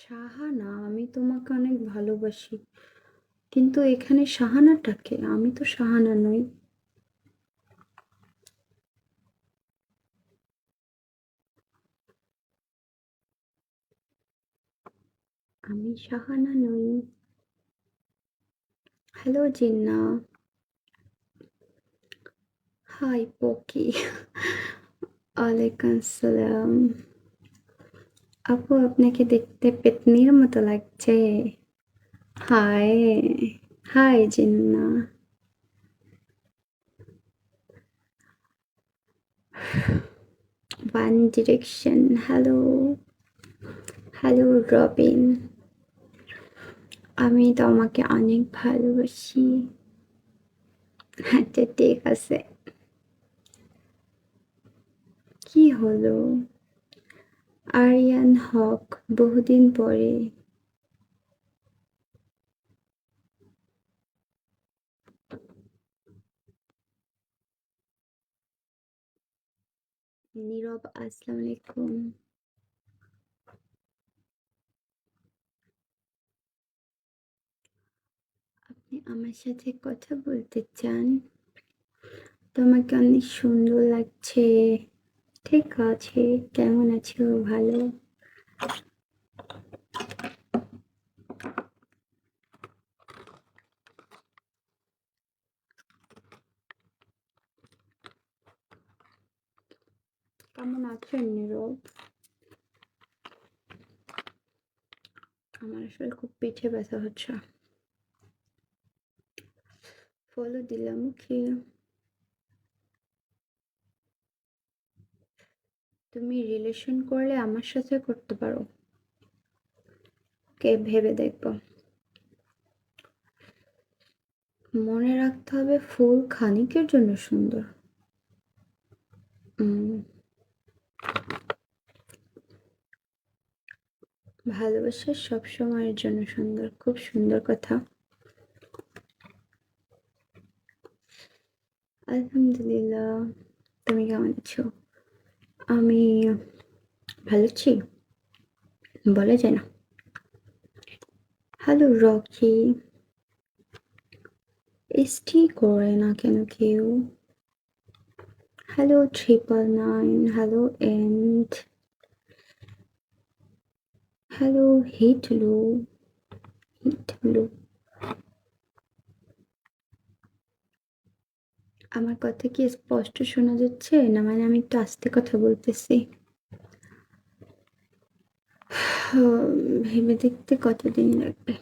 শাহানা, আমি তোমাকে অনেক ভালোবাসি। কিন্তু এখানে শাহানাটা কে? আমি তো শাহানা নই। আমি শাহানা নই। হ্যালো জিন্না। হাই পকি। ওয়ালাইকুম আসসালাম। আপু, আপনাকে দেখতে পেতনির মতো লাগছে। Hi. Hi Jinnah. One direction. Hello. Hello Robin. আমি তোমাকে অনেক ভালোবাসি। আচ্ছা ঠিক আছে। কি হলো? আরিয়ান হক, বহুদিন পরে। নীরব, আসসালামু আলাইকুম। আপনি আমার সাথে কথা বলতে চান? তোমাকে অনেক সুন্দর লাগছে। ঠিক আছে। কেমন আছো? ভালো। কেমন আছেন নীরব? আমার আসলে খুব পিঠে ব্যথা হচ্ছে। ফলো দিলাম কি? তুমি রিলেশন করলে আমার সাথে করতে পারো। কে ভেবে দেখবো। মনে রাখতে হবে, ফুল ক্ষণিকের জন্য সুন্দর। ভালোবাসা সব সময়ের জন্য সুন্দর। খুব সুন্দর কথা। আলহামদুলিল্লাহ। তুমি কেমন আছো? আমি ভালো আছি। বলা যায় না। Hello Rocky. এসটি করে না কেন কেউ? হ্যালো 999। হ্যালো এন্ড। হ্যালো হিটলু। হিটলু। আমার কথা কি স্পষ্ট শোনা যাচ্ছে? না মানে আমি একটু আস্তে কথা বলতেছি। ভেবে দেখতে কতদিন লাগবে?